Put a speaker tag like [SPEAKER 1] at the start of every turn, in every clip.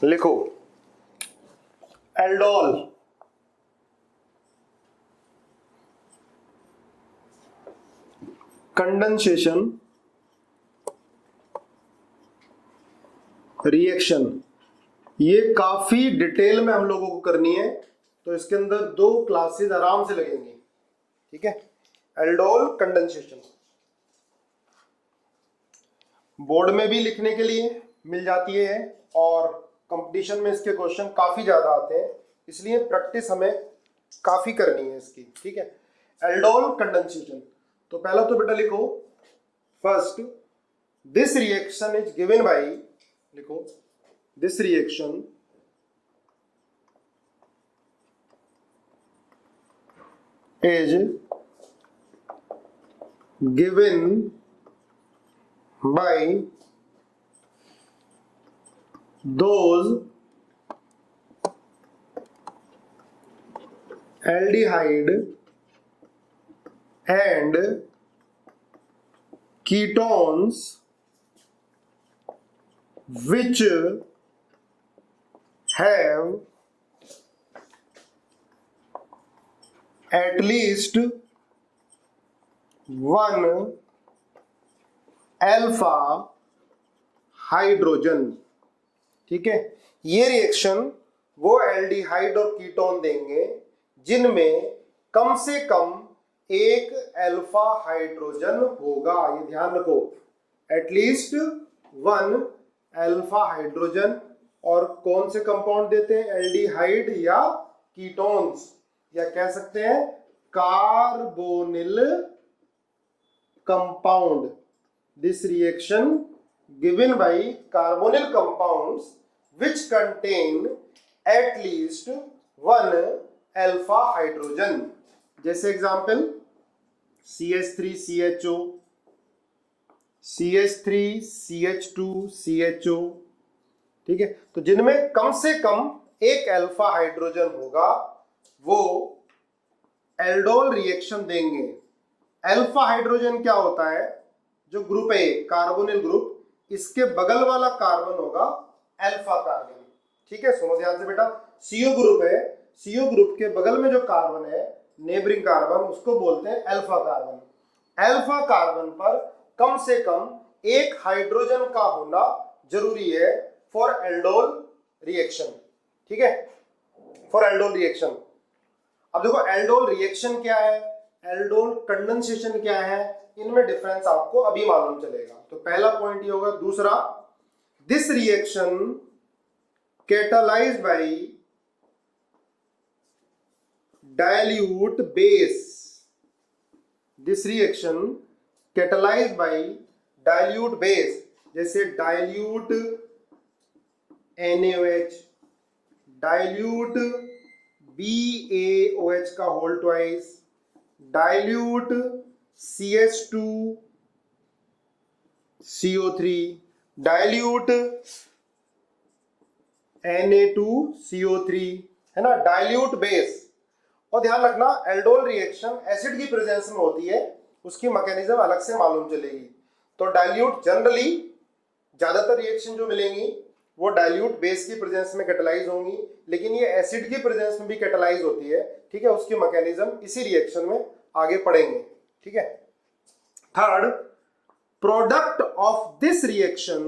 [SPEAKER 1] लिखो aldol condensation reaction. ये काफी डिटेल में हम लोगों को करनी है, तो इसके अंदर 2 क्लासेस आराम से लगेंगी। ठीक है, एल्डोल कंडेंसेशन बोर्ड में भी लिखने के लिए मिल जाती है और कंपटीशन में इसके क्वेश्चन काफी ज्यादा आते हैं, इसलिए प्रैक्टिस हमें काफी करनी है इसकी। ठीक है, एल्डोल कंडेंसेशन। तो पहला तो बेटा लिखो first, this reaction is given by, लिखो this reaction is given by those aldehyde and ketones which have at least one alpha hydrogen. ठीक है, ये रिएक्शन वो एल्डिहाइड और कीटोन देंगे जिनमें कम से कम एक अल्फा हाइड्रोजन होगा। ये ध्यान रखो, एटलीस्ट 1 अल्फा हाइड्रोजन। और कौन से कंपाउंड देते हैं? एल्डिहाइड या कीटोन्स, या कह सकते हैं carbonyl compound. This reaction given by carbonyl compounds which contain at least 1 alpha hydrogen. जैसे एग्जांपल CH3CHO, CH3CH2CHO। ठीक है, तो जिनमें कम से कम एक अल्फा हाइड्रोजन होगा वो एल्डोल रिएक्शन देंगे। अल्फा हाइड्रोजन क्या होता है? जो ग्रुप है कार्बोनिल ग्रुप, इसके बगल वाला कार्बन होगा अल्फा कार्बन। ठीक है, सुनो ध्यान से बेटा, CO ग्रुप है, CO ग्रुप के बगल में जो कार्बन है नेबरिंग कार्बन, उसको बोलते हैं अल्फा कार्बन। अल्फा कार्बन पर कम से कम एक हाइड्रोजन का होना जरूरी है फॉर एल्डोल रिएक्शन। ठीक है, फॉर एल्डोल रिएक्शन। अब देखो एल्डोल रिएक्शन क्या है, एल्डोल कंडेंसेशन क्या है, इनमें डिफरेंस आपको अभी मालूम चलेगा। तो पहला पॉइंट ये होगा। दूसरा, this reaction catalysed by dilute base. This reaction catalysed by dilute base, जैसे डाइल्यूट NaOH, डाइल्यूट BaOH का whole twice, dilute CH2CO3, dilute Na2CO3, है ना, डाइल्यूट बेस। और ध्यान रखना एल्डोल रिएक्शन एसिड की प्रेजेंस में होती है, उसकी मैकेनिज्म अलग से मालूम चलेगी। तो डाइल्यूट जनरली ज्यादातर रिएक्शन जो मिलेंगी वो डाइल्यूट बेस की प्रेजेंस में कैटालाइज होंगी, लेकिन ये एसिड की प्रेजेंस में भी कैटालाइज होती है। ठीक है, उसकी मैकेनिज्म इसी रिएक्शन में आगे पढ़ेंगे। ठीक है, third, product of this reaction,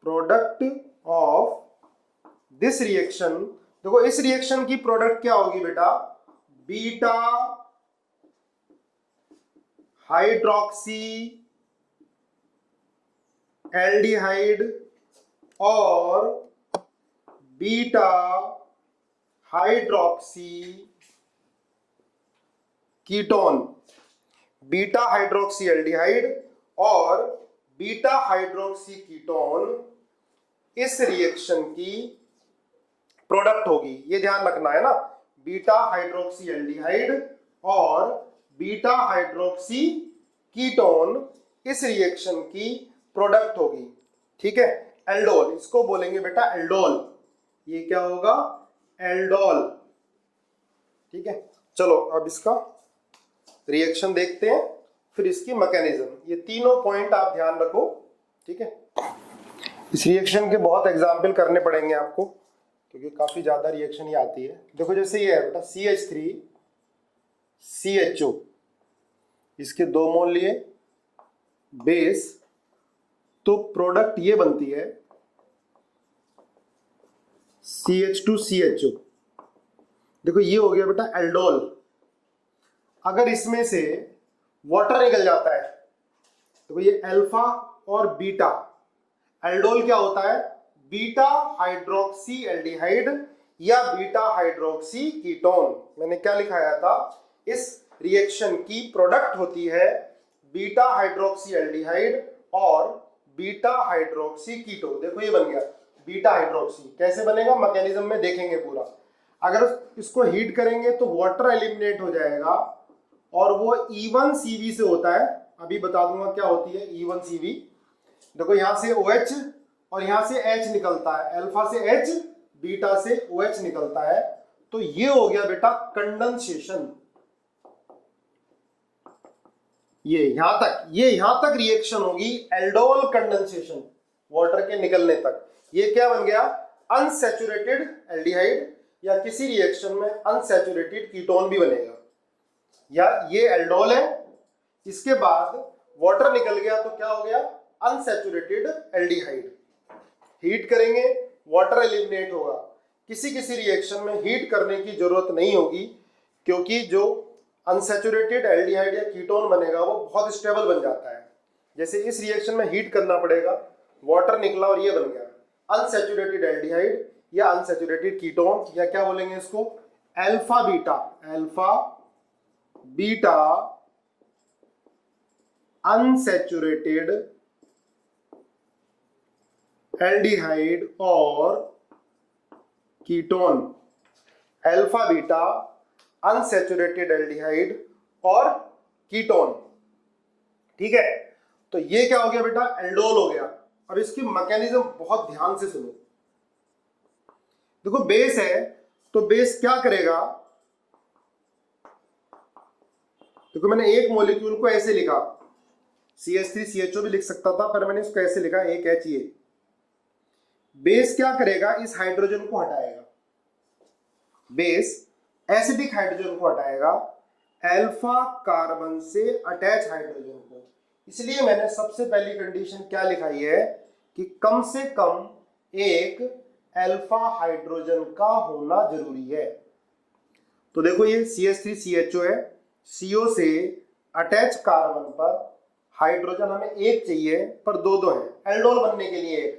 [SPEAKER 1] product of this reaction. देखो इस रिएक्शन की प्रोडक्ट क्या होगी बेटा? बीटा हाइड्रोक्सी एल्डिहाइड और beta hydroxy ketone. Beta hydroxy aldehyde और बीटा हाइड्रोक्सी कीटोन इस रिएक्शन की प्रोडक्ट होगी। ये ध्यान रखना है ना, बीटा हाइड्रोक्सी एल्डिहाइड और बीटा हाइड्रोक्सी कीटोन इस रिएक्शन की प्रोडक्ट होगी। ठीक है, एल्डोल, इसको बोलेंगे बेटा एल्डोल। ये क्या होगा? एल्डोल। ठीक है, चलो अब इसका रिएक्शन देखते हैं, फिर इसकी मैकेनिज्म। ये तीनों पॉइंट आप ध्यान रखो। ठीक है, इस रिएक्शन के बहुत एग्जाम्पल करने पड़ेंगे आपको, क्योंकि काफी ज्यादा रिएक्शन ही आती है। देखो जैसे ये है बेटा CH3CHO, इसके 2 मोल लिए बेस, तो प्रोडक्ट ये बनती है CH2CHO। देखो ये हो गया बेटा एल्डोल। अगर इसमें से वाटर निकल जाता है, देखो ये अल्फा और बीटा, एल्डोल क्या होता है? बीटा हाइड्रोक्सी एल्डिहाइड या बीटा हाइड्रोक्सी कीटोन। मैंने क्या लिखाया था? इस रिएक्शन की प्रोडक्ट होती है बीटा हाइड्रोक्सी एल्डिहाइड और बीटा हाइड्रोक्सी कीटोन। देखो ये बन गया बीटा हाइड्रोक्सी। कैसे बनेगा मैकेनिज्म में देखेंगे पूरा। अगर इसको हीट करेंगे तो वाटर एलिमिनेट हो जाएगा और वो E1CV से होता है। अभी बता दूंगा क्या होती है E1CV। देखो यहां से OH और यहां से H निकलता है, अल्फा से H, बीटा से OH निकलता है। तो ये हो गया बेटा कंडेंसेशन। ये यहां तक रिएक्शन होगी एल्डोल कंडेंसेशन, वाटर के निकलने तक। ये क्या बन गया? अनसैचुरेटेड एल्डिहाइड, या किसी रिएक्शन में अनसैचुरेटेड कीटोन भी बनेगा। या ये एल्डोल है, इसके बाद वाटर निकल गया तो क्या हो गया? Unsaturated aldehyde. हीट करेंगे वाटर एलिमिनेट होगा। किसी किसी रिएक्शन में हीट करने की जरूरत नहीं होगी, क्योंकि जो अनसैचुरेटेड एल्डिहाइड या कीटोन बनेगा वो बहुत स्टेबल बन जाता है। जैसे इस रिएक्शन में हीट करना पड़ेगा, वाटर निकला और ये बन गया अनसैचुरेटेड एल्डिहाइड या अनसैचुरेटेड कीटोन, या क्या बोलेंगे इसको? अल्फा बीटा अनसैचुरेटेड एल्डिहाइड और ketone. Alpha beta unsaturated aldehyde और कीटोन। ठीक है, तो ये क्या हो गया बेटा? एल्डोल हो गया। अब इसकी मैकेनिज्म बहुत ध्यान से सुनो। देखो बेस है, तो बेस क्या करेगा? देखो मैंने एक मॉलिक्यूल को ऐसे लिखा, CH3CHO भी लिख सकता था, पर मैंने इसको ऐसे लिखा एक HA। बेस क्या करेगा? इस हाइड्रोजन को हटाएगा। बेस एसिडिक हाइड्रोजन को हटाएगा अल्फा कार्बन से अटैच हाइड्रोजन को। इसलिए मैंने सबसे पहली कंडीशन क्या लिखाई है कि कम से कम एक अल्फा हाइड्रोजन का होना जरूरी है। तो देखो ये CH3CHO है, CO से अटैच कार्बन पर हाइड्रोजन हमें एक चाहिए, पर दो है। एल्डोल बनने के लिए एक,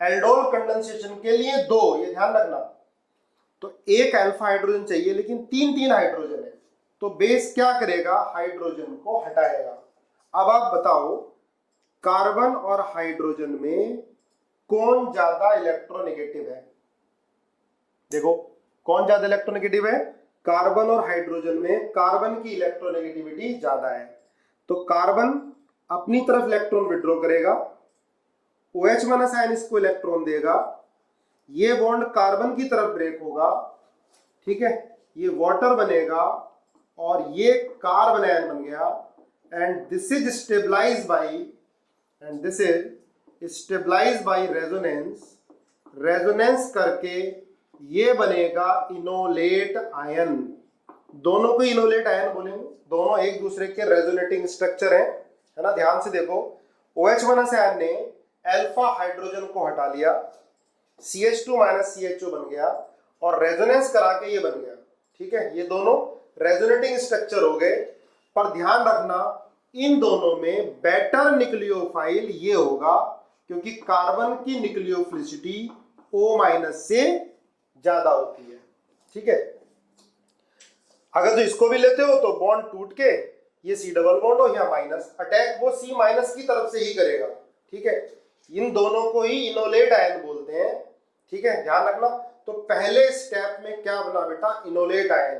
[SPEAKER 1] एल्डोल कंडेंसेशन के लिए 2, ये ध्यान रखना। तो एक अल्फा हाइड्रोजन चाहिए, लेकिन 3 हाइड्रोजन है। तो बेस क्या करेगा? हाइड्रोजन को हटाएगा। अब आप बताओ कार्बन और हाइड्रोजन में कौन ज्यादा इलेक्ट्रोनेगेटिव है? देखो कौन ज्यादा इलेक्ट्रोनेगेटिव है? कार्बन और हाइड्रोजन में कार्बन की इलेक्ट्रोनेगेटिविटी ज्यादा है। तो कार्बन अपनी तरफ इलेक्ट्रॉन विड्रॉ करेगा, OH माइनस आयन इसको इलेक्ट्रॉन देगा, ये बॉन्ड कार्बन की तरफ ब्रेक होगा। ठीक है, ये वाटर बनेगा और ये कार्बन आयन बन गया। And this is stabilised by resonance करके ये बनेगा इनोलेट आयन। दोनों को इनोलेट आयन बोलेंगे, दोनों एक दूसरे के रेजोनेटिंग स्ट्रक्चर है ना। ध्यान से देखो, OH माइनस आयन ने अल्फा हाइड्रोजन को हटा लिया, CH2 माइनस CHO बन गया और रेजोनेंस करा के ये बन गया। ठीक है, ये दोनों रेजोनेटिंग स्ट्रक्चर हो गए। पर ध्यान रखना इन दोनों में बेटर न्यूक्लियोफाइल ये होगा, क्योंकि कार्बन की न्यूक्लियोफिलिसिटी O माइनस से ज्यादा होती है। ठीक है, अगर तो इसको भी लेते हो तो बॉन्ड टूट के ये C डबल बॉन्ड हो, यहाँ माइनस, अटैक वो C माइनस की तरफ से ही करेगा। ठीक है, इन दोनों को ही इनोलेट आयन बोलते हैं। ठीक है, ध्यान रखना। तो पहले स्टेप में क्या बना बेटा? Enolate ion.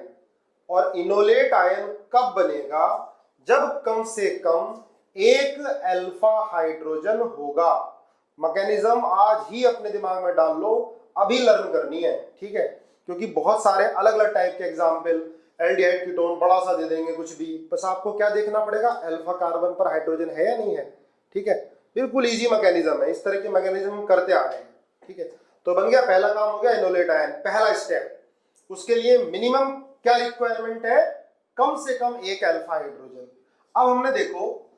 [SPEAKER 1] और इनोलेट आयन कब बनेगा? जब कम से कम एक अल्फा हाइड्रोजन होगा। मैकेनिज्म आज ही अपने दिमाग में डाल लो, अभी लर्न करनी है। ठीक है, क्योंकि बहुत सारे अलग अलग टाइप के एग्जाम्पल, एल्डिहाइड कीटोन बड़ा सा दे देंगे कुछ भी, बस आपको क्या देखना पड़ेगा? अल्फा कार्बन पर हाइड्रोजन है या नहीं है। ठीक है, बिल्कुल इजी मैकेनिज्म है, इस तरह की मैकेनिज्म हम करते आ रहे हैं। ठीक है, तो बन गया, पहला काम हो गया इनोलेट आयन, पहला स्टेप। उसके लिए मिनिमम क्या रिक्वायरमेंट है, कम से कम एक अल्फा हाइड्रोजन। अब हमने देखो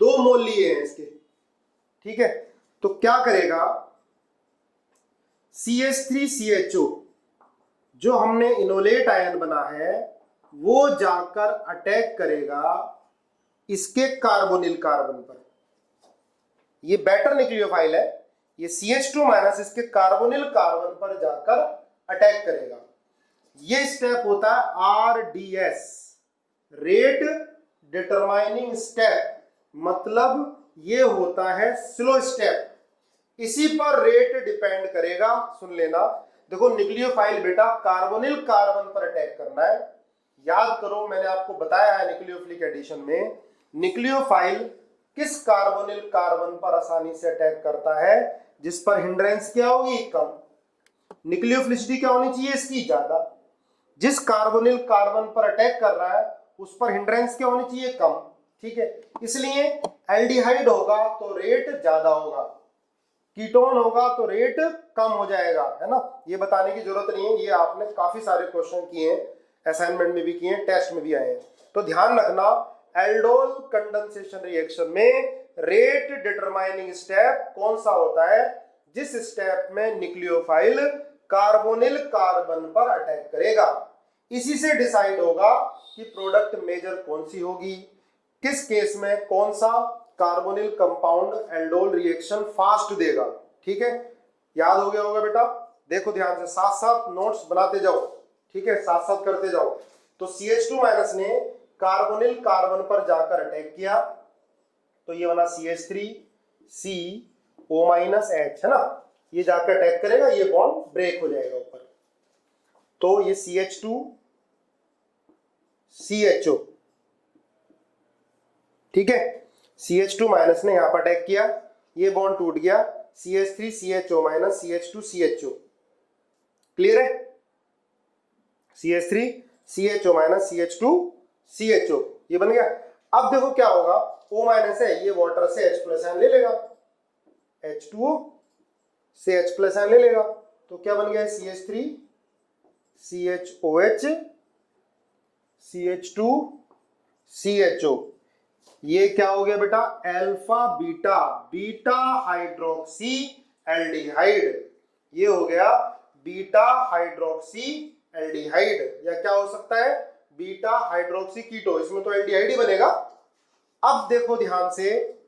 [SPEAKER 1] 2 मोल लिए हैं इसके, ठीक है, तो क्या करेगा, CH3CHO जो हमने इनोलेट आयन बना है वो जाकर अटैक करेगा इसके कार्बोनिल कार्बन पर। ये बेटर न्यूक्लियोफाइल है, ये CH2 माइनस इसके कार्बोनिल कार्बन पर जाकर अटैक करेगा। ये स्टेप होता है RDS, रेट डिटरमाइनिंग स्टेप, मतलब ये होता है स्लो स्टेप, इसी पर रेट डिपेंड करेगा। सुन लेना, देखो न्यूक्लियोफाइल बेटा कार्बोनिल कार्बन पर अटैक करना है। याद करो मैंने आपको बताया है न्यूक्लियोफिलिक एडिशन में, न्यूक्लियोफाइल किस कार्बोनिल कार्बन पर आसानी से अटैक करता है, जिस पर हिंड्रेंस क्या होगी, कम। न्यूक्लियोफिलिसिटी क्या होनी चाहिए इसकी, ज्यादा। जिस कार्बोनिल कार्बन पर अटैक कर रहा है उस पर हिंड्रेंस क्या होनी चाहिए, कम। ठीक है, इसलिए एल्डिहाइड होगा तो रेट ज्यादा होगा, कीटोन होगा तो रेट कम हो जाएगा, है ना। ये बताने की जरूरत नहीं है, ये आपने काफी सारे क्वेश्चन किए हैं, असाइनमेंट में भी किए हैं, टेस्ट में भी आए हैं। तो ध्यान रखना, एल्डोल कंडेंसेशन रिएक्शन में रेट डिटरमाइनिंग स्टेप कौन सा होता है, जिस स्टेप में न्यूक्लियोफाइल कार्बोनिल कार्बन पर अटैक करेगा। इसी से डिसाइड होगा कि प्रोडक्ट मेजर कौन सी होगी, किस केस में कौन सा carbonyl compound aldol reaction fast देगा। ठीक है, याद हो गया होगा बेटा, देखो ध्यान से, साथ साथ नोट्स बनाते जाओ, ठीक है, साथ साथ करते जाओ। तो CH2 माइनस ने कार्बोनिल कार्बन पर जाकर अटैक किया, तो ये बना CH3CO माइनस H, है ना, ये जाकर अटैक करेगा, ये बॉन्ड ब्रेक हो जाएगा ऊपर, तो ये CH2CHO, ठीक है, CH2 माइनस ने यहां पर अटैक किया, ये बॉन्ड टूट गया, CH3CHO माइनस CH2CHO, क्लियर है, CH3CHO माइनस CH2CHO, ये बन गया। अब देखो क्या होगा, O माइनस है, ये वाटर से H प्लस आयन ले लेगा, H2O से H प्लस आयन ले लेगा, तो क्या बन गया, CH3CHOH CH2CHO, ये क्या हो गया बेटा, alpha beta beta hydroxy aldehyde, ये हो गया बीटा हाइड्रोक्सी एल्डिहाइड, या क्या हो सकता है, बीटा हाइड्रोक्सी कीटो, इसमें तो एल्डिहाइड ही बनेगा। अब देखो ध्यान से,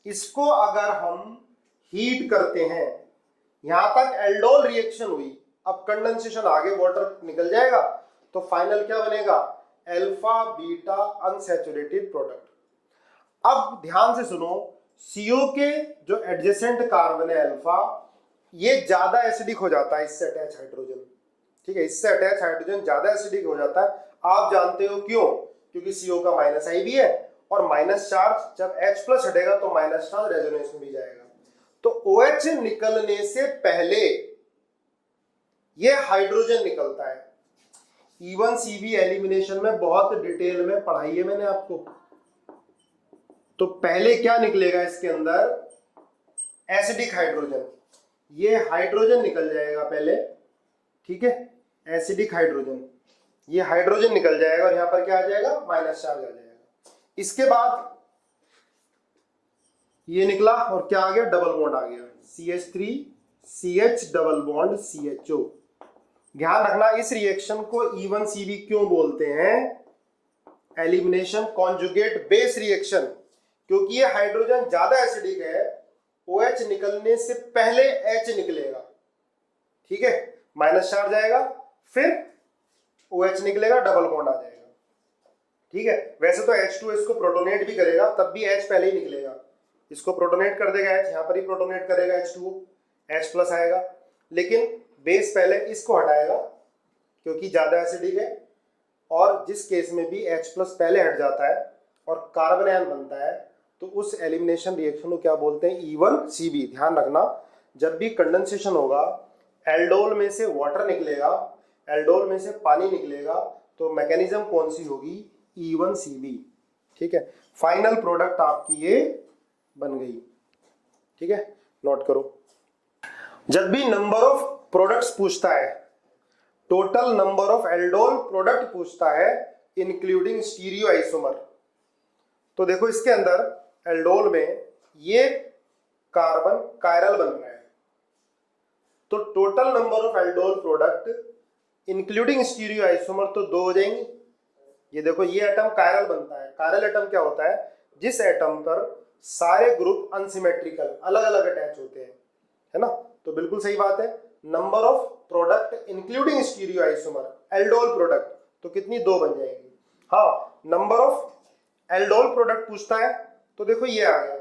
[SPEAKER 1] इसको अगर हम हीट करते हैं, यहां तक एल्डोल रिएक्शन हुई, अब कंडेंसेशन आगे वाटर निकल जाएगा, तो फाइनल क्या बनेगा, अल्फा बीटा अनसैचुरेटेड प्रोडक्ट। अब ध्यान से सुनो, CO के जो एडजेसेंट कार्बन है अल्फा, ये ज्यादा एसिडिक हो जाता है इससे अटैच हाइड्रोजन, ठीक है, इससे अटैच हाइड्रोजन ज्यादा एसिडिक हो जाता है। आप जानते हो क्यों, क्योंकि CO का माइनस आई भी है, और माइनस चार्ज जब H प्लस हटेगा तो माइनस चार्ज रेजोनेंस में भी जाएगा, तो OH निकलने से पहले ये हाइड्रोजन निकलता है। E1CB एलिमिनेशन में बहुत डिटेल में पढ़ाई है मैंने आपको। तो पहले क्या निकलेगा इसके अंदर, एसिडिक हाइड्रोजन, ये हाइड्रोजन निकल जाएगा पहले, ठीक है, एसिडिक हाइड्रोजन, ये हाइड्रोजन निकल जाएगा और यहां पर क्या आ जाएगा, माइनस चार्ज आ जाएगा। इसके बाद ये निकला और क्या आ गया, डबल बॉन्ड आ गया, CH3CH डबल बॉन्ड CHO। ध्यान रखना, इस रिएक्शन को E1CB क्यों बोलते हैं, एलिमिनेशन कॉन्जुगेट बेस रिएक्शन, क्योंकि ये हाइड्रोजन ज्यादा एसिडिक है, OH निकलने से पहले H निकलेगा, ठीक है, माइनस चार्ज आएगा, फिर OH निकलेगा, डबल बॉन्ड आ जाएगा, ठीक है। वैसे तो H2 इसको प्रोटोनेट भी करेगा, तब भी H पहले ही निकलेगा, इसको प्रोटोनेट कर देगा H, यहां पर ही प्रोटोनेट करेगा H2O, H प्लस आएगा, लेकिन बेस पहले इसको हटाएगा क्योंकि ज्यादा एसिडिक है, और जिस केस में भी H प्लस पहले हट जाता है और कार्बन आयन बनता है, तो उस एलिमिनेशन रिएक्शन को क्या बोलते हैं, E1CB। ध्यान रखना, जब भी कंडेंसेशन होगा, एल्डोल में से वाटर निकलेगा, एल्डोल में से पानी निकलेगा, तो मैकेनिज्म कौन सी होगी, E1CB, ठीक है। फाइनल प्रोडक्ट आपकी ये बन गई। ठीक है, नोट करो। जब भी नंबर ऑफ प्रोडक्ट्स पूछता है, total number of aldol product पूछता है इंक्लूडिंग स्टीरियो आइसोमर, तो देखो इसके अंदर एल्डोल में ये कार्बन कायरल बन रहा है, तो total number of aldol product including stereo isomer तो 2 हो जाएंगे। ये देखो ये एटम कायरल बनता है। कायरल एटम क्या होता है? जिस एटम पर सारे ग्रुप अनसिमेट्रिकल अलग अलग अटैच होते हैं, है ना। तो बिल्कुल सही बात है। Number of product including stereo isomer aldol product तो कितनी? 2 बन जाएंगी। हाँ, नंबर ऑफ एल्डोल प्रोडक्ट पूछता है तो देखो ये आ गया,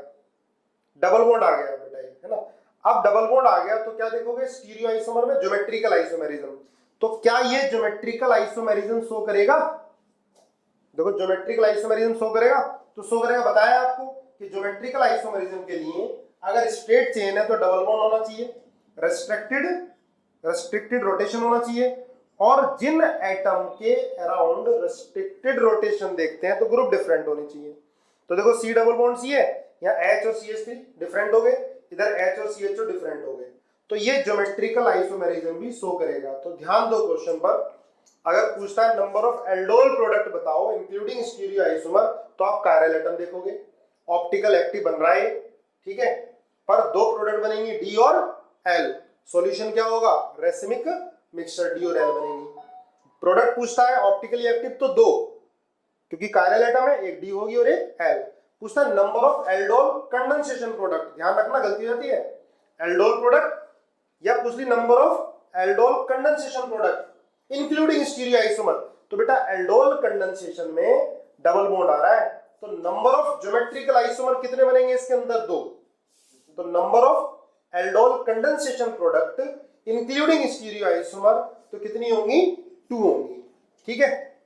[SPEAKER 1] डबल बॉन्ड आ गया बेटा, है ना। अब डबल बॉन्ड आ गया तो क्या देखोगे? स्टीरियो आइसोमर में ज्योमेट्रिकल आइसोमेरिज्म, तो क्या ये ज्योमेट्रिकल आइसोमेरिज्म शो करेगा? देखो ज्योमेट्रिकल आइसोमेरिज्म शो करेगा, तो शो करेगा। बताया आपको कि ज्योमेट्रिकल आइसोमेरिज्म के लिए अगर स्ट्रेट चेन है तो डबल बॉन्ड होना चाहिए, रेस्ट्रिक्टेड रोटेशन होना चाहिए, और जिन एटम के अराउंड रेस्ट्रिक्टेड रोटेशन देखते हैं तो ग्रुप डिफरेंट होनी चाहिए। तो देखो C डबल बॉन्ड C है, यहाँ H और CH3 डिफरेंट हो गए, इधर H और CHO डिफरेंट हो गए, तो ये ज्योमेट्रिकल आइसोमेरिज्म भी शो करेगा। तो ध्यान दो क्वेश्चन पर, अगर पूछता है नंबर ऑफ एल्डोल प्रोडक्ट बताओ इंक्लूडिंग स्टीरियो आइसोमर, तो आप कायरल एटम देखोगे, ऑप्टिकल एक्टिव बन रहा है, ठीक है, पर 2 प्रोडक्ट बनेंगे D और L। सॉल्यूशन क्या होगा? रेसिमिक मिक्सचर D और L बनेंगी। प्रोडक्ट पूछता है ऑप्टिकली एक्टिव तो 2, क्योंकि कायरल एटम है, एक D होगी और एक L। पूछता है number of aldol condensation product, ध्यान रखना गलती हो जाती है, एल्डोल प्रोडक्ट या पूछ ली number of aldol condensation product including stereo isomer, तो बेटा एल्डोल कंडेंसेशन में डबल बॉन्ड आ रहा है, तो नंबर ऑफ ज्योमेट्रिकल आइसोमर कितने बनेंगे इसके अंदर? 2। तो number of aldol condensation product including stereo isomer तो कितनी होंगी? 2 होंगी। ठीक है,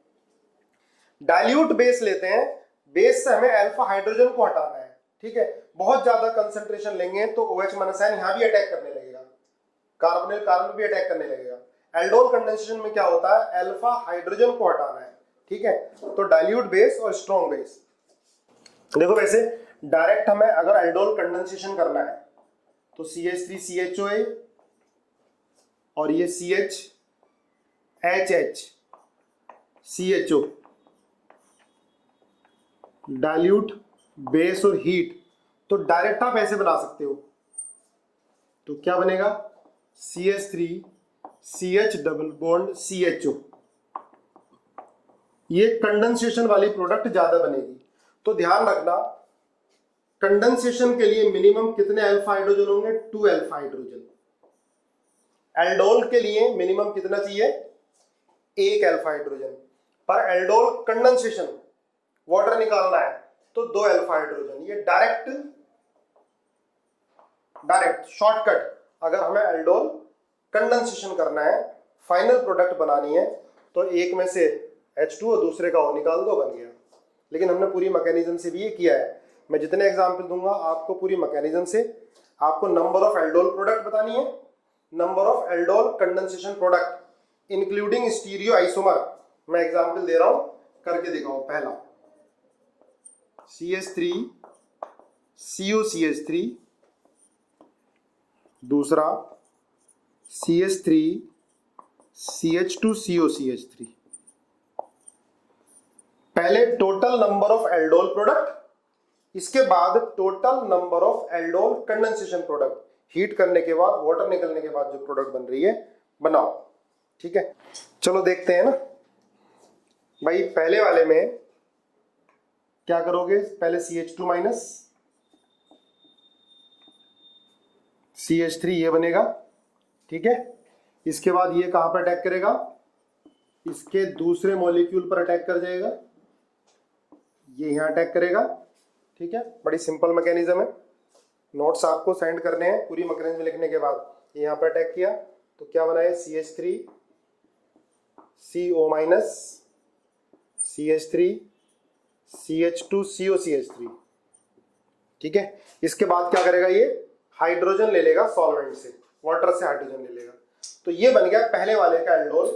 [SPEAKER 1] डाइल्यूट बेस लेते हैं, बेस से हमें अल्फा हाइड्रोजन को हटाना है, ठीक है। बहुत ज्यादा कंसंट्रेशन लेंगे तो OH माइनस आयन यहां भी अटैक करने लगेगा, कार्बोनिल कार्बन भी अटैक करने लगेगा। एल्डोल कंडेंसेशन में क्या होता है? अल्फा हाइड्रोजन को हटाना है, ठीक है। तो डाइल्यूट बेस और स्ट्रॉन्ग बेस, देखो वैसे डायरेक्ट हमें अगर एल्डोल कंडेंसेशन करना है तो CH3CHOA और ये CH HH CHO, dilute base और हीट, तो डायरेक्ट आप ऐसे बना सकते हो, तो क्या बनेगा? CH3 CH double bond CHO, ये कंडेंसेशन वाली प्रोडक्ट ज्यादा बनेगी। तो ध्यान रखना, कंडेंसेशन के लिए मिनिमम कितने अल्फा हाइड्रोजन होंगे? 2 अल्फा हाइड्रोजन। एल्डोल के लिए मिनिमम कितना चाहिए? 1 अल्फा हाइड्रोजन। पर एल्डोल कंडेंसेशन वाटर निकालना है तो 2 अल्फा हाइड्रोजन। ये डायरेक्ट शॉर्टकट, अगर हमें एल्डोल कंडेंसेशन करना है, फाइनल प्रोडक्ट बनानी है, तो एक में से H2 और दूसरे का O निकाल दो, बन गया। लेकिन हमने पूरी मैकेनिज्म से भी ये किया है। मैं जितने एग्जाम्पल दूंगा आपको पूरी मैकेनिज्म से, आपको नंबर ऑफ एल्डोल प्रोडक्ट बतानी है, number of aldol condensation product including stereo isomer. मैं एग्जाम्पल दे रहा हूं, करके दिखाओ। पहला CH3 COCH3, दूसरा CH3 CH2 COCH3। पहले total number of aldol product, इसके बाद total number of aldol condensation product, heat करने के बाद, वाटर निकलने के बाद जो प्रोडक्ट बन रही है बनाओ। ठीक है, चलो देखते हैं ना भाई। पहले वाले में क्या करोगे? पहले CH2 माइनस CH3 ये बनेगा, ठीक है। इसके बाद ये कहां पर अटैक करेगा? इसके दूसरे मॉलिक्यूल पर अटैक कर जाएगा, ये यहां अटैक करेगा, ठीक है। बड़ी सिंपल मैकेनिज्म है, नोट्स आपको सेंड करने हैं पूरी मैकेनिज्म लिखने के बाद। ये यहां पर अटैक किया तो क्या बना है? CH3 CO minus CH3 CH2 COCH3, ठीक है। इसके बाद क्या करेगा? ये हाइड्रोजन ले लेगा सॉल्वेंट से, वाटर से हाइड्रोजन ले लेगा, तो ये बन गया पहले वाले का एल्डोल।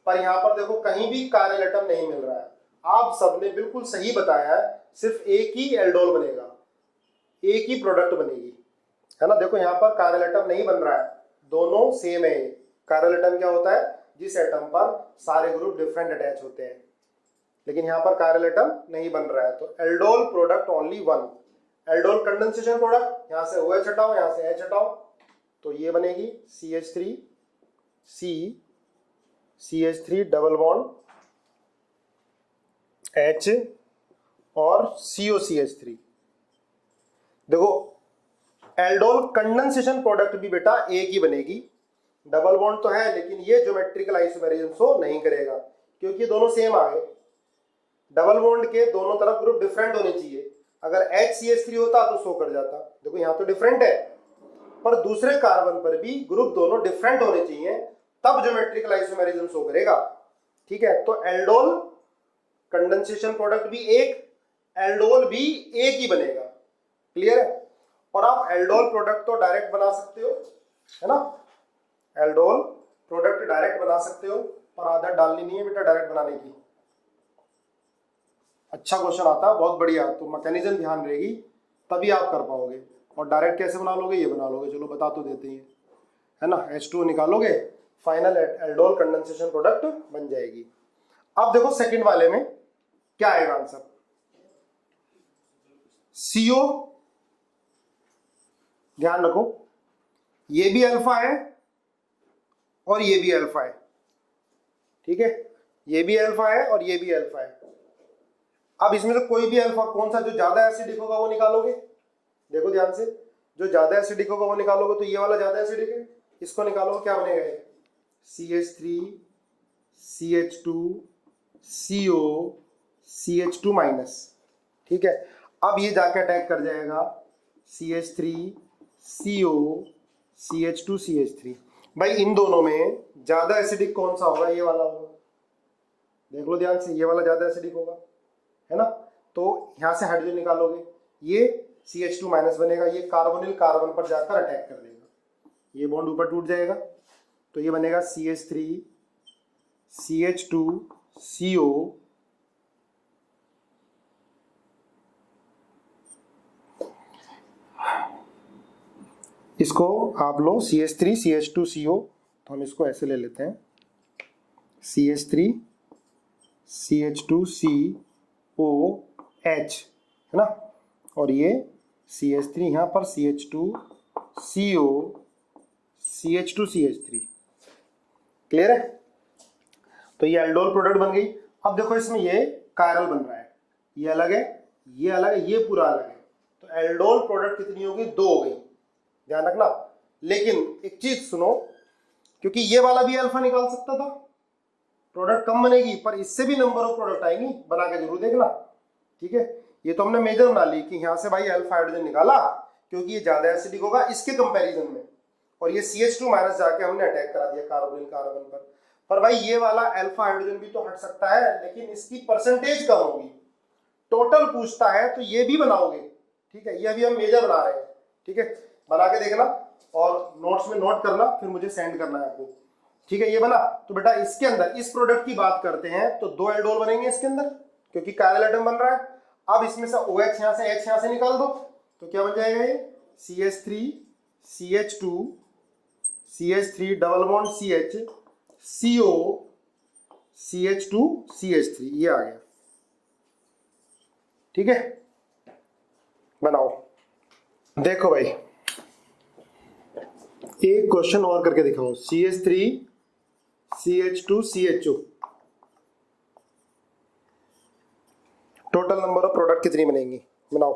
[SPEAKER 1] पर यहां पर देखो कहीं भी कायरल एटम नहीं मिल रहा है। आप सबने बिल्कुल सही बताया है, सिर्फ एक ही एल्डोल बनेगा, एक ही प्रोडक्ट बनेगी, है ना। देखो यहाँ पर कायरल एटम नहीं बन रहा है, दोनों सेम है। कायरल एटम क्या होता है, जिस एटम पर सारे ग्रुप डिफरेंट अटैच होते हैं, लेकिन यहाँ पर कायरल एटम नहीं बन रहा है। तो aldol product only one. Aldol condensation product, यहाँ से OH हटाओ, यहाँ से H हटाओ, तो ये बनेगी CH3 C, CH3 double bond H और COCH3। देखो एल्डोल कंडेंसेशन प्रोडक्ट भी बेटा एक ही बनेगी, डबल बॉन्ड तो है लेकिन ये ज्योमेट्रिकल आइसोमेरिज्म शो नहीं करेगा, क्योंकि दोनों सेम आ गए। डबल बॉन्ड के दोनों तरफ ग्रुप डिफरेंट होने चाहिए, अगर HCH3 होता तो शो कर जाता। देखो यहाँ तो डिफरेंट है, पर दूसरे कार्बन पर भी ग्रुप दोनों डिफरेंट होने चाहिए, तब ज्योमेट्रिकल आइसोमेरिज्म शो करेगा। ठीक है, तो एल्डोल कंडेंसेशन प्रोडक्ट भी एक, एल्डोल भी एक ही बनेगा। क्लियर है। और आप एल्डोल प्रोडक्ट तो डायरेक्ट बना सकते हो, है ना, एल्डोल प्रोडक्ट डायरेक्ट बना सकते हो, पर आदत डालनी नहीं है बेटा डायरेक्ट बनाने की। अच्छा क्वेश्चन आता है, बहुत बढ़िया, तो मैकेनिज्म ध्यान रहेगी तभी आप कर पाओगे। और डायरेक्ट कैसे बना लोगे, ये बना लोगे, चलो बता तो देते हैं, है ना। H2O निकालोगे, फाइनल एल्डोल कंडेंसेशन प्रोडक्ट बन जाएगी। अब देखो सेकंड वाले में क्या आएगा आंसर, CO, ध्यान रखो ये भी अल्फा है और ये भी अल्फा है, ठीक है, ये भी अल्फा है और ये भी अल्फा है। अब इसमें से कोई भी अल्फा कौन सा जो ज्यादा एसिडिक होगा वो निकालोगे। देखो ध्यान से, जो ज्यादा एसिडिक होगा वो निकालोगे, तो ये वाला ज्यादा एसिडिक है, इसको निकालोगे, क्या बनेगा ये CH3 CH2 CO CH2 minus. ठीक है, अब ये जाके अटैक कर जाएगा CH3 CO CH2 CH3। भाई इन दोनों में ज्यादा एसिडिक कौन सा होगा, ये वाला होगा, देख लो ध्यान से, ये वाला ज्यादा एसिडिक होगा, है ना। तो यहां से हाइड्रोजन निकालोगे, ये CH2 माइनस बनेगा, ये कार्बोनिल कार्बन पर जाकर अटैक कर देगा, ये बॉन्ड ऊपर टूट जाएगा, तो ये बनेगा CH3 CH2 CO इसको आप लो CH3 CH2 CO, तो हम इसको ऐसे ले लेते हैं CH3 CH2 COH, है ना, और ये CH3 यहाँ पर CH2 CO CH2 CH3। Clear है, तो ये एल्डोल प्रोडक्ट बन गई। अब देखो इसमें ये कायरल बन रहा है, ये अलग है, ये अलग है, ये पूरा अलग है, तो एल्डोल प्रोडक्ट कितनी होगी, 2 हो गई, ध्यान रखना। लेकिन एक चीज सुनो, क्योंकि ये वाला भी अल्फा निकाल सकता था, प्रोडक्ट कम बनेगी पर इससे भी नंबर ऑफ प्रोडक्ट आएंगी, बना के जरूर देखना। ठीक है, ये तो हमने मेजर बना ली कि यहाँ से भाई अल्फा हाइड्रोजन निकाला, क्योंकि ये ज्यादा एसिडिक होगा इसके कंपैरिजन में, और ये CH2 माइनस जाके हमने अटैक करा दिया कार्बोनिल कार्बन पर भाई ये वाला अल्फा हाइड्रोजन भी तो हट सकता है, लेकिन इसकी परसेंटेज कम होगी। टोटल पूछता है तो ये भी बनाओगे, ठीक है, ये अभी हम मेजर बना रहे हैं, ठीक है, बना के देखना और नोट्स में नोट करना, फिर मुझे सेंड करना है आपको। ठीक है, ये बना, तो बेटा इसके अंदर इस प्रोडक्ट की बात करते हैं तो 2 एल्डोल बनेंगे इसके अंदर, क्योंकि कायरल एटम बन रहा है। अब इसमें से OH यहाँ से H यहाँ से निकाल दो, तो क्या बन जाएगा ये CH3 CH2 CH3 double bond CH CO CH2 CH3, ये आ गया। ठीक है, बनाओ। देखो भाई एक क्वेश्चन और करके दिखाओ, CH3 CH2 CHO, total number of product कितनी बनेंगी, बनाओ।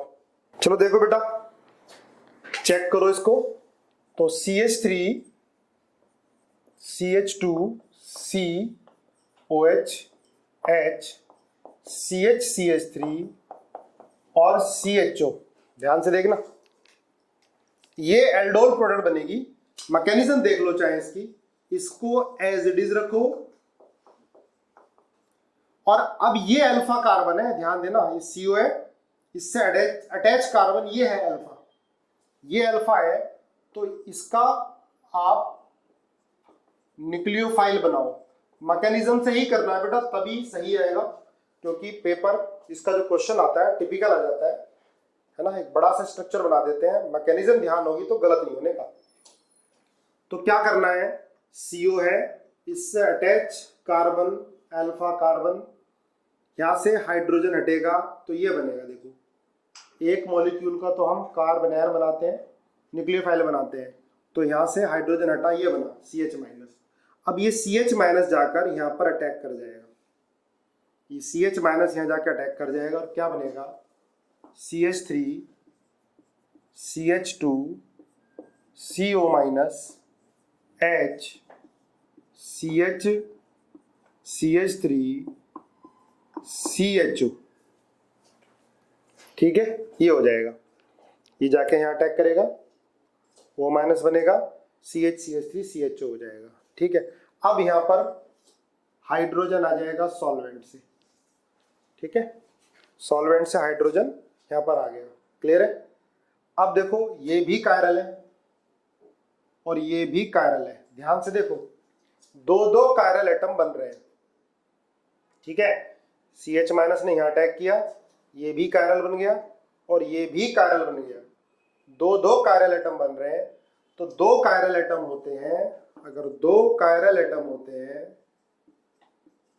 [SPEAKER 1] चलो देखो बेटा, चेक करो इसको, तो CH3 CH2 COH H CH CH3 और CHO, ध्यान से देखना, ये एल्डोल प्रोडक्ट बनेगी। मैकेनिज्म देख लो चाहे इसकी, इसको एज इट इज रखो, और अब ये अल्फा कार्बन है, ध्यान देना, ये CO है, इससे अटैच कार्बन ये है अल्फा, ये अल्फा है, तो इसका आप न्यूक्लियोफाइल बनाओ। मैकेनिज्म से ही करना है बेटा, तभी सही आएगा, क्योंकि पेपर इसका जो क्वेश्चन आता है टिपिकल आ जाता है ना, एक बड़ा सा स्ट्रक्चर बना देते हैं, मैकेनिज्म ध्यान होगी तो गलत नहीं होने का। तो क्या करना है, CO है, इससे अटैच कार्बन, अल्फा कार्बन, यहां से हाइड्रोजन हटेगा तो ये बनेगा। देखो एक मॉलिक्यूल का तो हम कार्बोनायर बनाते हैं, न्यूक्लियोफाइल बनाते हैं, तो यहाँ से हाइड्रोजन हटा, ये बना CH-। अब ये CH- जाकर यहाँ पर अटैक कर जाएगा, ये CH- यहाँ जाकर अटैक कर जाएगा और क्या बनेगा, CH3 CH2 CO- H CH CH3 CHO। ठीक है, ये हो जाएगा, ये जाके यहाँ अटैक करेगा, O- बनेगा, CH CH3 CHO हो जाएगा। ठीक है, अब यहाँ पर हाइड्रोजन आ जाएगा सॉल्वेंट से। ठीक है, सॉल्वेंट से हाइड्रोजन यहाँ पर आ गया। क्लियर है। अब देखो ये भी कायरल है और ये भी कायरल है, ध्यान से देखो, दो दो कायरल एटम बन रहे हैं। ठीक है, CH- ने यहाँ अटैक किया, ये भी कायरल बन गया और ये भी कायरल बन गया, दो दो कायरल एटम बन रहे हैं। तो दो कायरल एटम होते हैं, अगर दो कायरल एटम होते हैं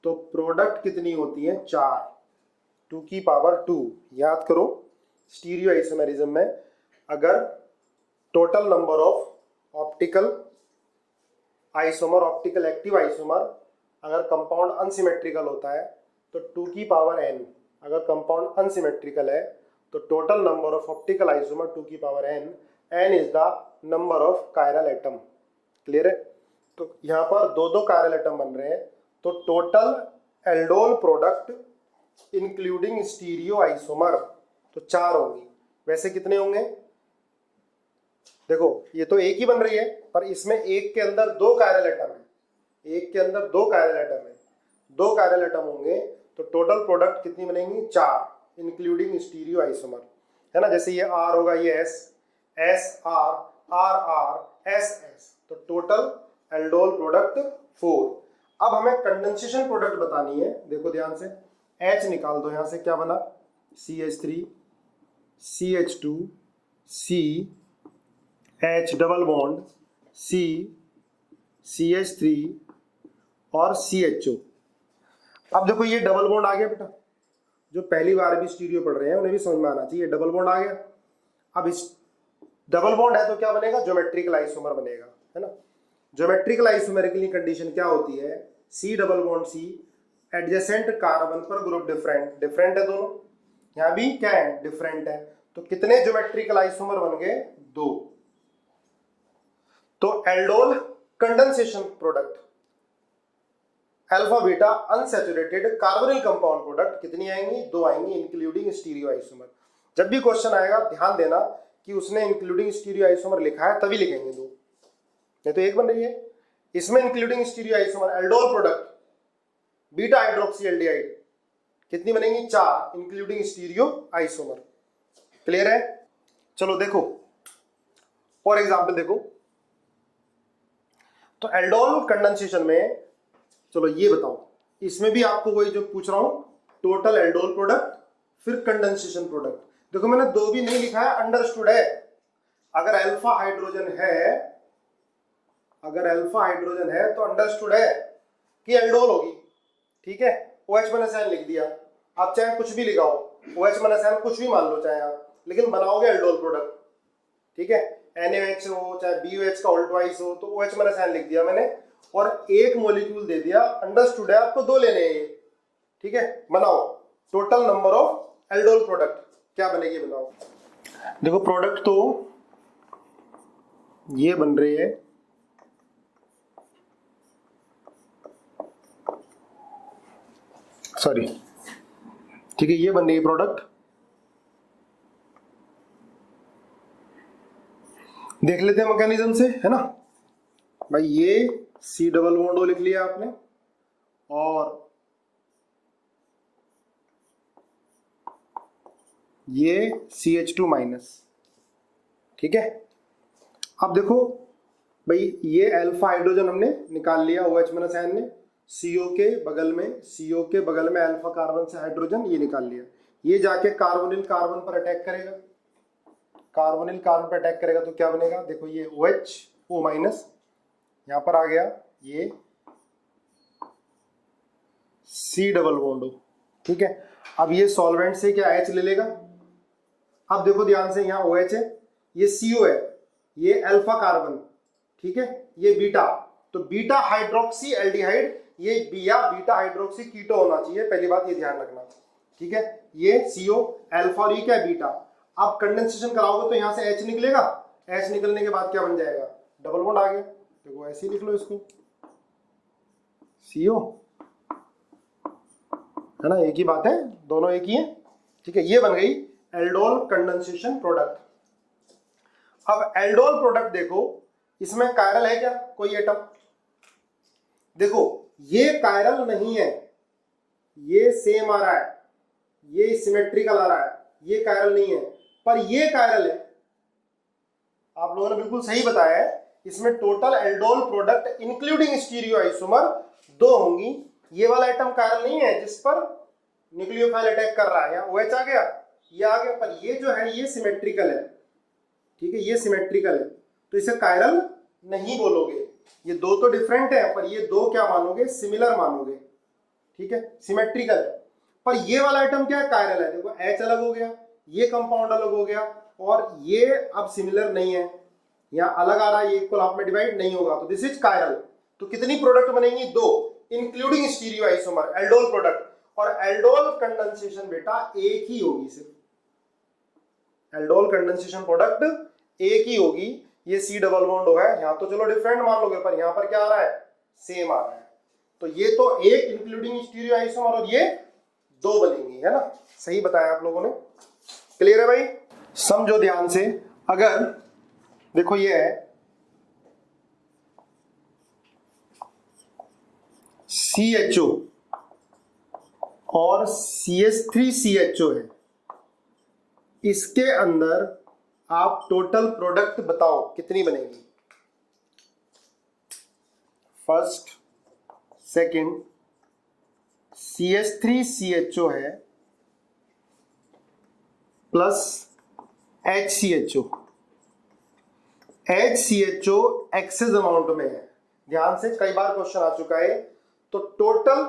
[SPEAKER 1] तो प्रोडक्ट कितनी होती है, 4, 2 की पावर 2। याद करो स्टीरियो आइसोमेरिज्म में अगर total number of optical isomer, optical active isomer, अगर कंपाउंड अनसिमेट्रिकल होता है तो 2 की पावर n, अगर कंपाउंड अनसिमेट्रिकल है तो total number of optical isomer 2 की power n, n is the number of chiral atom. Clear है। तो यहाँ पर दो दो कायरल एटम बन रहे हैं, तो total aldol product including stereo isomer तो 4 होंगी। वैसे कितने होंगे, देखो ये तो एक ही बन रही है, पर इसमें एक के अंदर दो कायरल एटम है, एक के अंदर दो कायरल एटम है, दो कायरल एटम होंगे तो टोटल प्रोडक्ट कितनी बनेंगी, 4 इंक्लूडिंग स्टीरियो आइसोमर, है ना। जैसे ये R होगा, ये S, SR, RR, SS, तो टोटल एल्डोल प्रोडक्ट 4। अब हमें कंडेंसेशन प्रोडक्ट बतानी है, देखो ध्यान से, H निकाल दो, यहां से क्या बना, CH3 CH2 C H double bond C CH3 और CHO। अब देखो ये डबल बॉन्ड आ गया बेटा, जो पहली बार भी स्टीरियो पढ़ रहे हैं उन्हें भी समझ में आना चाहिए, डबल बॉन्ड आ गया। अब इस डबल बॉन्ड है तो क्या बनेगा, ज्योमेट्रिकल आइसोमर बनेगा, है ना। ज्योमेट्रिकल आइसोमर के लिए कंडीशन क्या होती है, C double bond C, adjacent carbon पर ग्रुप डिफरेंट, डिफरेंट है दोनों, यहाँ भी क्या है, डिफरेंट है। तो कितने ज्योमेट्रिकल आइसोमर बन गए, 2। तो aldol condensation product alpha beta unsaturated carbonyl compound product कितनी आएंगी, 2 आएंगी इंक्लूडिंग स्टीरियो आइसोमर। जब भी क्वेश्चन आएगा ध्यान देना कि उसने इंक्लूडिंग स्टीरियो आइसोमर लिखा है तभी लिखेंगे 2, नहीं तो एक बन रही है। इसमें including stereo isomer aldol product beta hydroxy aldehyde कितनी बनेंगी, 4 इंक्लूडिंग स्टीरियो आइसोमर। क्लियर है। चलो देखो फॉर एग्जाम्पल देखो, तो एल्डोल कंडेंसेशन में, चलो ये बताओ, इसमें भी आपको वही जो पूछ रहा हूं, टोटल एल्डोल प्रोडक्ट फिर कंडेंसेशन प्रोडक्ट। देखो मैंने 2 भी नहीं लिखा है, अंडरस्टूड है। अगर अल्फा हाइड्रोजन है, अगर अल्फा हाइड्रोजन है तो अंडरस्टूड है कि एल्डोल होगी। ठीक है, OH -N लिख दिया, आप चाहे कुछ भी लिखाओ, OH -N कुछ भी मान लो चाहे आप, लेकिन बनाओगे एल्डोल प्रोडक्ट। ठीक है, NaOH हो चाहे BOH का ऑल्टवाइस हो, तो OH -N लिख दिया मैंने और एक मॉलिक्यूल दे दिया, अंडरस्टूड है, आपको 2 लेने हैं ये। ठीक है, बनाओ total number of aldol product क्या बनेगी, बनाओ। देखो प्रोडक्ट तो ये बन रही है, सॉरी, ठीक है, ये बन रही है प्रोडक्ट। देख लेते हैं मैकेनिज्म से, है ना भाई। ये C डबल बॉन्ड O लिख लिया आपने और ये CH2-। ठीक है, अब देखो भाई ये अल्फा हाइड्रोजन हमने निकाल लिया OH -N ने, CO के बगल में, CO के बगल में अल्फा कार्बन से हाइड्रोजन ये निकाल लिया, ये जाके कार्बोनिल कार्बन पर अटैक करेगा। कार्बोनिल कार्बन पे अटैक करेगा तो क्या बनेगा, देखो ये OH O माइनस, यहां पर आ गया ये C डबल बॉन्ड O, ठीक है। अब ये सॉल्वेंट से क्या H ले लेगा, अब देखो ध्यान से, यहाँ OH है, ये CO है, ये अल्फा कार्बन, ठीक है, ये बीटा, तो बीटा हाइड्रोक्सी एल्डिहाइड, ये या बीटा हाइड्रोक्सी कीटो होना चाहिए, पहली बात ये ध्यान रखना, ठीक है। ये CO अल्फा और ये क्या है बीटा। अब कंडेंसेशन कराओगे तो यहाँ से H निकलेगा, H निकलने के बाद क्या बन जाएगा, डबल बॉन्ड आ गया, देखो ऐसे ही लिख लो इसको, CO, है ना, एक ही बात है, दोनों एक ही है, ठीक है। ये बन गई एल्डोल कंडेंसेशन प्रोडक्ट। अब एल्डोल प्रोडक्ट देखो, इसमें कायरल है क्या, कोई एटम, देखो ये कायरल नहीं है, ये सेम आ रहा है, ये सिमेट्रिकल आ रहा है, ये कायरल नहीं है, पर ये कायरल है। आप लोगों ने बिल्कुल सही बताया है, इसमें total aldol product including stereo isomer 2 होंगी। ये वाला आइटम कायरल नहीं है जिस पर न्यूक्लियोफाइल अटैक कर रहा है, यहाँ OH आ गया, ये आ गया, पर ये जो है ये सिमेट्रिकल है, ठीक है, ये सिमेट्रिकल है, तो इसे कायरल नहीं बोलोगे। ये दो तो डिफरेंट है, पर ये दो क्या मानोगे, सिमिलर मानोगे, ठीक है, सिमेट्रिकल है। पर ये वाला आइटम क्या है, कायरल है, देखो H अलग हो गया, ये कंपाउंड अलग हो गया, और ये अब सिमिलर नहीं है, यहाँ अलग आ रहा है, ये इक्वल हाफ में डिवाइड नहीं होगा, तो दिस इज कायरल। तो कितनी प्रोडक्ट बनेंगी, 2, including stereo isomer, aldol product. और एल्डोल कंडेंसेशन बेटा एक ही होगी, सिर्फ एल्डोल कंडेंसेशन प्रोडक्ट एक ही होगी। ये C डबल बॉन्ड O है, यहाँ तो चलो डिफरेंट मान लोगे, पर यहाँ पर क्या आ रहा है, सेम आ रहा है, तो ये तो एक इंक्लूडिंग स्टीरियो आइसोमर और ये 2 बनेंगी, है ना, सही बताया आप लोगों ने। क्लियर है भाई, समझो ध्यान से। अगर देखो ये है CHO और CH3CHO है, इसके अंदर आप टोटल प्रोडक्ट बताओ कितनी बनेगी, फर्स्ट सेकंड CH3CHO है plus HCHO, HCHO excess amount में है, ध्यान से, कई बार क्वेश्चन आ चुका है। तो टोटल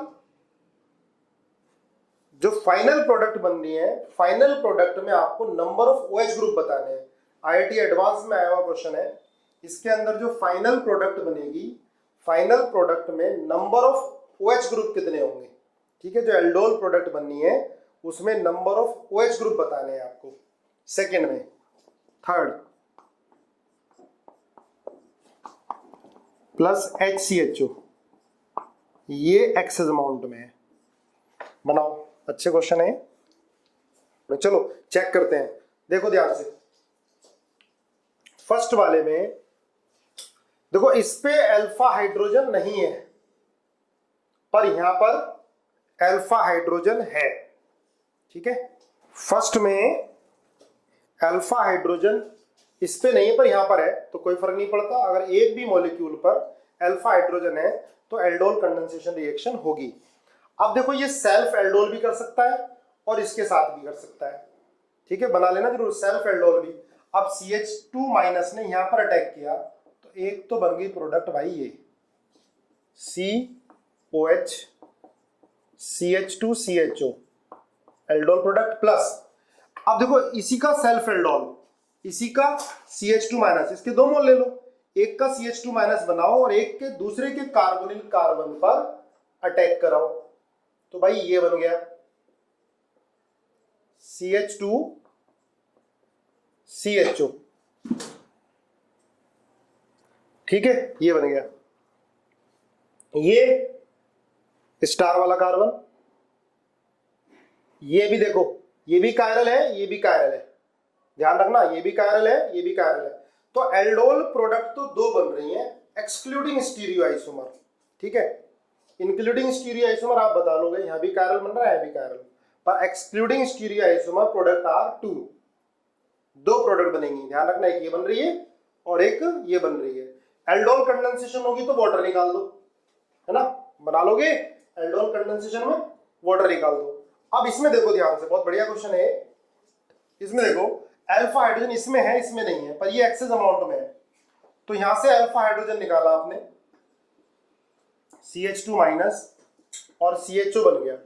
[SPEAKER 1] जो फाइनल प्रोडक्ट बन रही है, फाइनल प्रोडक्ट में आपको नंबर ऑफ OH ग्रुप बताने हैं, IIT एडवांस में आया हुआ क्वेश्चन है। इसके अंदर जो फाइनल प्रोडक्ट बनेगी, फाइनल प्रोडक्ट में नंबर ऑफ OH ग्रुप कितने होंगे, ठीक है, जो एल्डोल प्रोडक्ट बननी है उसमें नंबर ऑफ OH ग्रुप बताने हैं आपको, सेकंड में। थर्ड प्लस HCHO, ये एक्सेस अमाउंट में है, बनाओ, अच्छे क्वेश्चन है, चलो चेक करते हैं। देखो ध्यान से, फर्स्ट वाले में देखो इस पे अल्फा हाइड्रोजन नहीं है, पर यहां पर अल्फा हाइड्रोजन है, ठीक है। फर्स्ट में अल्फा हाइड्रोजन इस पे नहीं है, पर यहां पर है, तो कोई फर्क नहीं पड़ता। अगर एक भी मॉलिक्यूल पर अल्फा हाइड्रोजन है तो एल्डोल कंडेंसेशन रिएक्शन होगी। अब देखो ये सेल्फ एल्डोल भी कर सकता है और इसके साथ भी कर सकता है, ठीक है, बना लेना जरूर, सेल्फ एल्डोल भी। अब CH2 माइनस ने यहां पर अटैक किया तो एक तो बन गई प्रोडक्ट भाई ये COH CH2CHO aldol product plus, अब देखो इसी का सेल्फ एल्डोल, इसी का CH2 माइनस, इसके 2 मोल ले लो, एक का CH2 माइनस बनाओ और एक के दूसरे के कार्बोनिल कार्बन पर अटैक कराओ, तो भाई ये बन गया CH2 CHO, ठीक है, ये बन गया। ये स्टार वाला कार्बन, ये भी देखो, ये भी कायरल है, ये भी कायरल है, ध्यान रखना, ये भी कायरल है, ये भी कायरल है। तो एल्डोल प्रोडक्ट तो 2 बन रही हैं एक्सक्लूडिंग स्टीरियो आइसोमर, ठीक है, इंक्लूडिंग स्टीरियो आइसोमर आप बता लोगे, यहां भी कायरल बन रहा है, भी कायरल, पर excluding stereo isomer product are 2 product बनेंगी, ध्यान रखना, एक ये बन रही है और एक ये बन रही है। एल्डोल कंडेंसेशन होगी तो वाटर निकाल दो, है ना, बना लोगे, एल्डोल कंडेंसेशन में वाटर निकाल दो। अब इसमें देखो ध्यान से, बहुत बढ़िया क्वेश्चन है, इसमें देखो अल्फा हाइड्रोजन इसमें है, इसमें नहीं है, पर ये एक्सेस अमाउंट में है, तो यहां से अल्फा हाइड्रोजन निकाला आपने, CH2 माइनस और CHO बन गया।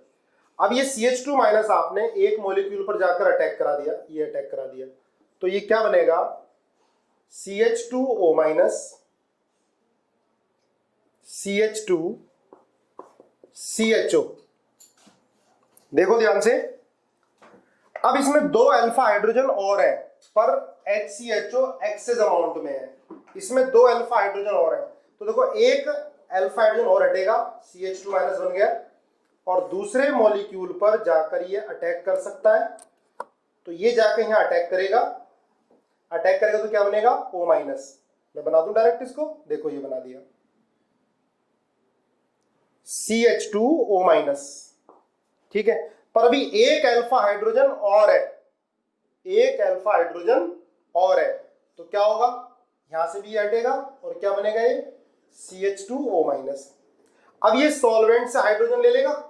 [SPEAKER 1] अब ये CH2 माइनस आपने एक मॉलिक्यूल पर जाकर अटैक करा दिया, ये अटैक करा दिया, तो ये क्या बनेगा, CH2O माइनस CH2 CHO। देखो ध्यान से, अब इसमें दो अल्फा हाइड्रोजन और है, पर HCHO एक्सेस अमाउंट में है, इसमें दो अल्फा हाइड्रोजन और है, तो देखो एक अल्फा हाइड्रोजन और हटेगा, CH2 माइनस बन गया, और दूसरे मॉलिक्यूल पर जाकर ये अटैक कर सकता है, तो ये जाकर यहां अटैक करेगा, अटैक करेगा तो क्या बनेगा, O माइनस। मैं बना दूं डायरेक्ट इसको, देखो ये बना दिया, CH2O माइनस, ठीक है। पर अभी एक अल्फा हाइड्रोजन और है, एक अल्फा हाइड्रोजन और है, तो क्या होगा, यहां से भी हटेगा और क्या बनेगा, ये CH2O माइनस। अब ये सॉल्वेंट से हाइड्रोजन ले लेगा,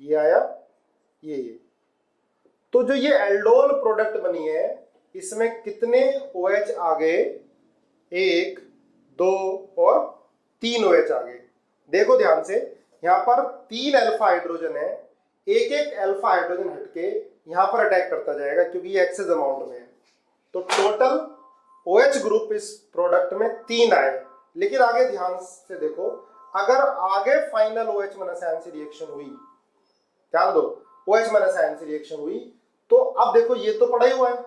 [SPEAKER 1] ये आया, ये तो जो ये एल्डोल प्रोडक्ट बनी है, इसमें कितने OH आ गए, 1 2 और 3 OH आ गए। देखो ध्यान से, यहां पर 3 अल्फा हाइड्रोजन है, एक एक अल्फा हाइड्रोजन हटके यहां पर अटैक करता जाएगा, क्योंकि ये एक्सेस अमाउंट में है, तो टोटल OH ग्रुप इस प्रोडक्ट में 3 आए। लेकिन आगे ध्यान से देखो, अगर आगे फाइनल OH माइनस आयन से रिएक्शन हुई, ध्यान दो, OH माइनस आयन से रिएक्शन हुई, तो अब देखो ये तो पड़ा ही हुआ है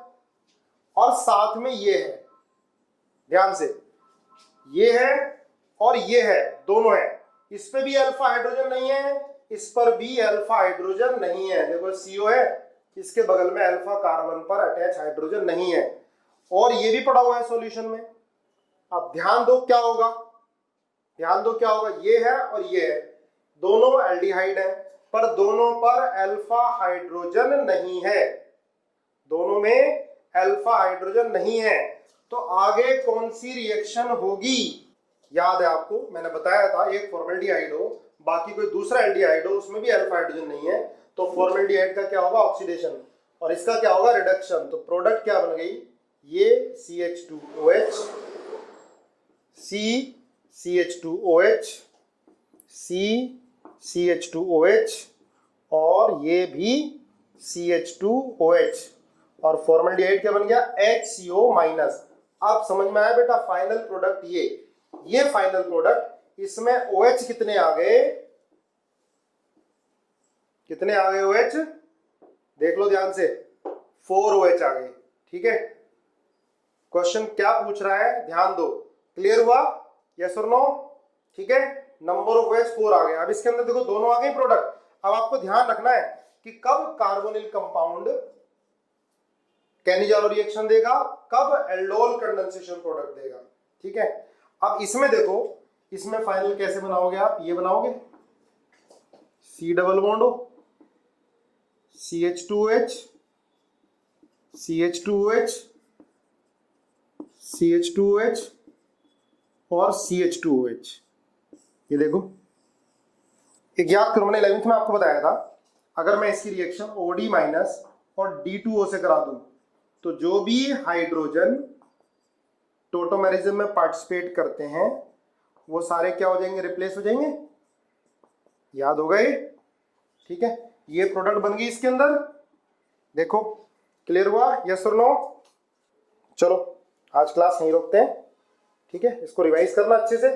[SPEAKER 1] और साथ में ये है, ध्यान से, ये है और ये है, दोनों है, इस पे भी अल्फा हाइड्रोजन नहीं है, इस पर भी अल्फा हाइड्रोजन नहीं है, देखो CO है, इसके बगल में अल्फा कार्बन पर अटैच हाइड्रोजन नहीं है, और ये भी पड़ा हुआ है सॉल्यूशन में। अब ध्यान दो क्या होगा, ध्यान दो क्या होगा, ये है और ये है, दोनों एल्डिहाइड है, पर दोनों पर अल्फा हाइड्रोजन नहीं है, दोनों में अल्फा हाइड्रोजन नहीं है, तो आगे कौन सी रिएक्शन होगी, याद है आपको, मैंने बताया था, एक फॉर्मल्डिहाइड हो, बाकी कोई दूसरा एल्डिहाइड हो, उसमें भी अल्फा हाइड्रोजन नहीं है, तो फॉर्मल्डिहाइड का क्या होगा, ऑक्सीडेशन, और इसका क्या होगा, रिडक्शन। तो प्रोडक्ट क्या बन गई, ये CH2OH, CH2OH, CH2OH, और ये भी CH2OH, और फॉर्मल्डिहाइड क्या बन गया, HCO माइनस। अब समझ में आया बेटा, फाइनल प्रोडक्ट ये फाइनल प्रोडक्ट, इसमें OH कितने आ गए, कितने आ गए OH, देख लो ध्यान से, 4 OH आ गए, ठीक है। क्वेश्चन क्या पूछ रहा है, ध्यान दो, क्लियर हुआ, यस और नो, ठीक है। नंबर ऑफ OH 4 आ गए। अब इसके अंदर देखो दोनों आ गए प्रोडक्ट। अब आपको ध्यान रखना है कि कब कार्बोनिल कंपाउंड कैनिजारो रिएक्शन देगा, कब एल्डोल कंडेंसेशन प्रोडक्ट देगा, ठीक है। अब इसमें देखो, इसमें फाइनल कैसे बनाओगे आप, ये बनाओगे, C डबल बॉन्ड हो, CH2OH, CH2OH, CH2OH और CH2OH। ये देखो, एक याद करो, मैंने 11th में आपको बताया था, अगर मैं इसकी रिएक्शन OD माइनस और D2O से करा दूं, तो जो भी हाइड्रोजन टोटोमेरिज्म में पार्टिसिपेट करते हैं वो सारे क्या हो जाएंगे, रिप्लेस हो जाएंगे, याद होगा ये, ठीक है। ये प्रोडक्ट बन गई इसके अंदर, देखो क्लियर हुआ, यस और नो। चलो आज क्लास नहीं रोकते हैं, ठीक है, इसको रिवाइज करना अच्छे से।